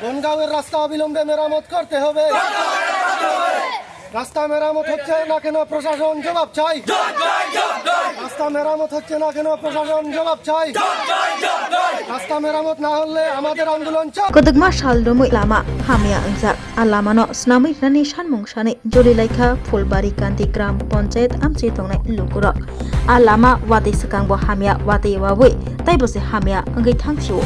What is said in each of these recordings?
বনগাঁওয়ের রাস্তা অবিলম্বে মেরামত করতে হবে। রাস্তা মেরামত হচ্ছে না কেন, প্রশাসন জবাব চাই। রাস্তা মেরামত হচ্ছে না কেন, প্রশাসন জবাব চাই। রাস্তা মেরামত না হলে আমাদের আন্দোলন চাই। Kodagma shaldomui lama hamya angjak alamano snamui rani sanmung sane jolilaikha Fulbari Kandi Gram Panchayat amchi tongnai lukurok alama wati sakangbo hamya wati wawui taibose hamya angai thangthio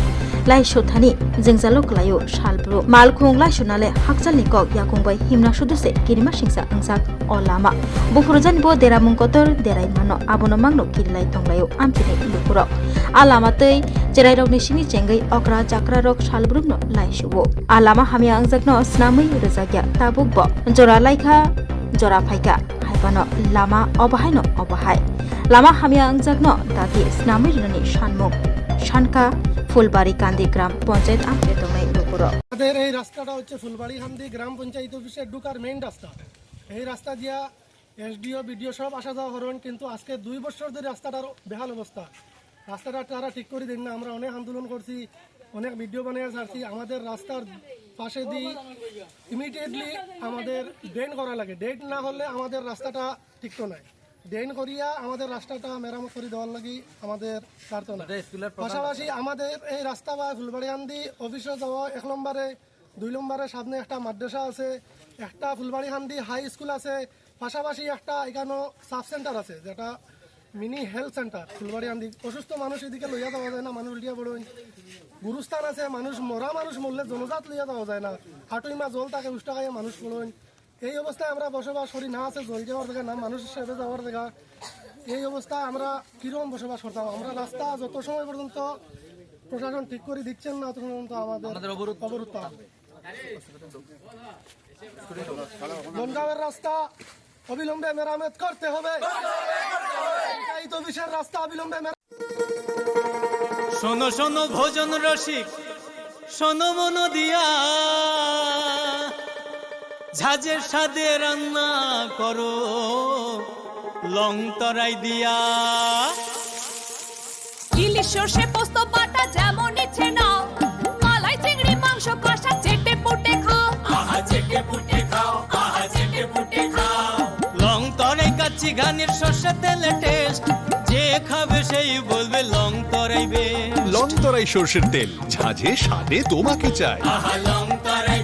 lai shothani jengjalok layo shalbro malkhung lai shunale hakjalni kok yakungbai himna suduse kirima singsa angjak olama bufurjani bo deramung kotor derai mano abono mangno kirilai tonglayo amchi lukurok alama tei jerai rokni sini chengai okra jakra rok shalbrumno lai shubo alama hamya angjakno snamui rejagya tabukbo jora laikha jora phaika haibano lama obahaino obahai lama hamya angjakno dati snamui rani sanmuk শানকা Phulbari কান্দি গ্রাম পঞ্চায়েত আমতে তোমরা লুকুর আমাদের এই রাস্তাটা হচ্ছে ফুলবাড়ি কান্দি গ্রাম পঞ্চায়েত অফিসের ঢুকার main রাস্তা। এই রাস্তা দিয়া এসডিও বিডিও সব আসা যাওয়া করেন, কিন্তু আজকে 2 বছর ধরে রাস্তাটার বেহাল অবস্থা। রাস্তাটা তারা ঠিক করে দিন না। আমরা অনেক আন্দোলন করছি, অনেক ভিডিও বানিয়ে ছাড়ছি। আমাদের রাস্তার পাশে দিয়ে ইমিডিয়েটলি আমাদের ড্রেন করা লাগে। ড্রেন না হলে আমাদের রাস্তাটা ঠিকতো নাই। ড্রেন করিয়া আমাদের রাস্তাটা মেরামত করে দেওয়ার লাগি আমাদের প্রার্থনা। পাশাপাশি আমাদের এই রাস্তা বা ফুলবাড়ি কান্দি অফিসে যাওয়া 1 নম্বরে 2 নম্বরে সামনে একটা মাদ্রাসা আছে, একটা ফুলবাড়ি কান্দি হাই স্কুল আছে, পাশাপাশি একটা এখানে সাব সেন্টার আছে যেটা মিনি হেলথ সেন্টার ফুলবাড়ি কান্দি। অসুস্থ মানুষ এদিকে লইয়া যাওয়া যায় না, মানুষ উল্টিয়া পড়েন। গুরুস্থান আছে, মানুষ মরা মানুষ মরলে জনজাত লইয়া যাওয়া যায় না। হাঁটুই মা জল থাকে উষ্টা খাইয়া মানুষ পড়েন। এই অবস্থায় আমরা বসবাস করি, না আছে জল যাওয়ার জায়গা, না মানুষ সেবে যাওয়ার জায়গা। এই অবস্থায় আমরা কিরকম বসবাস করতাম? আমরা রাস্তা যত সময় পর্যন্ত প্রশাসন ঠিক করে দিচ্ছেন না তত পর্যন্ত আমাদের অবরোধ থাকবে। বনগাঁওয়ের রাস্তা অবিলম্বে মেরামত করতে হবে। পঞ্চায়েত অফিসের রাস্তা অবিলম্বে শোনো শোনো ভোজন রসিক, শোনো মন দিয়া, ঝাঁঝের সাদে রান্না করো লং তরাই দিয়া। ইলিশ সর্ষে পোস্ত বাটা যেমন ইচ্ছে নাও, মালাই চিংড়ি মাংস কষা চেটে পুটে খাও, আহা চেটে পুটে খাও, আহা চেটে পুটে খাও। লং তরাই কাচ্চি ঘানির সর্ষে তেলে টেস্ট, যে খাবে সেই বলবে লং তরাই বেশ। লং তরাই সর্ষের তেল, ঝাঁঝে স্বাদে তোমাকে চাই। আহা লং তরাই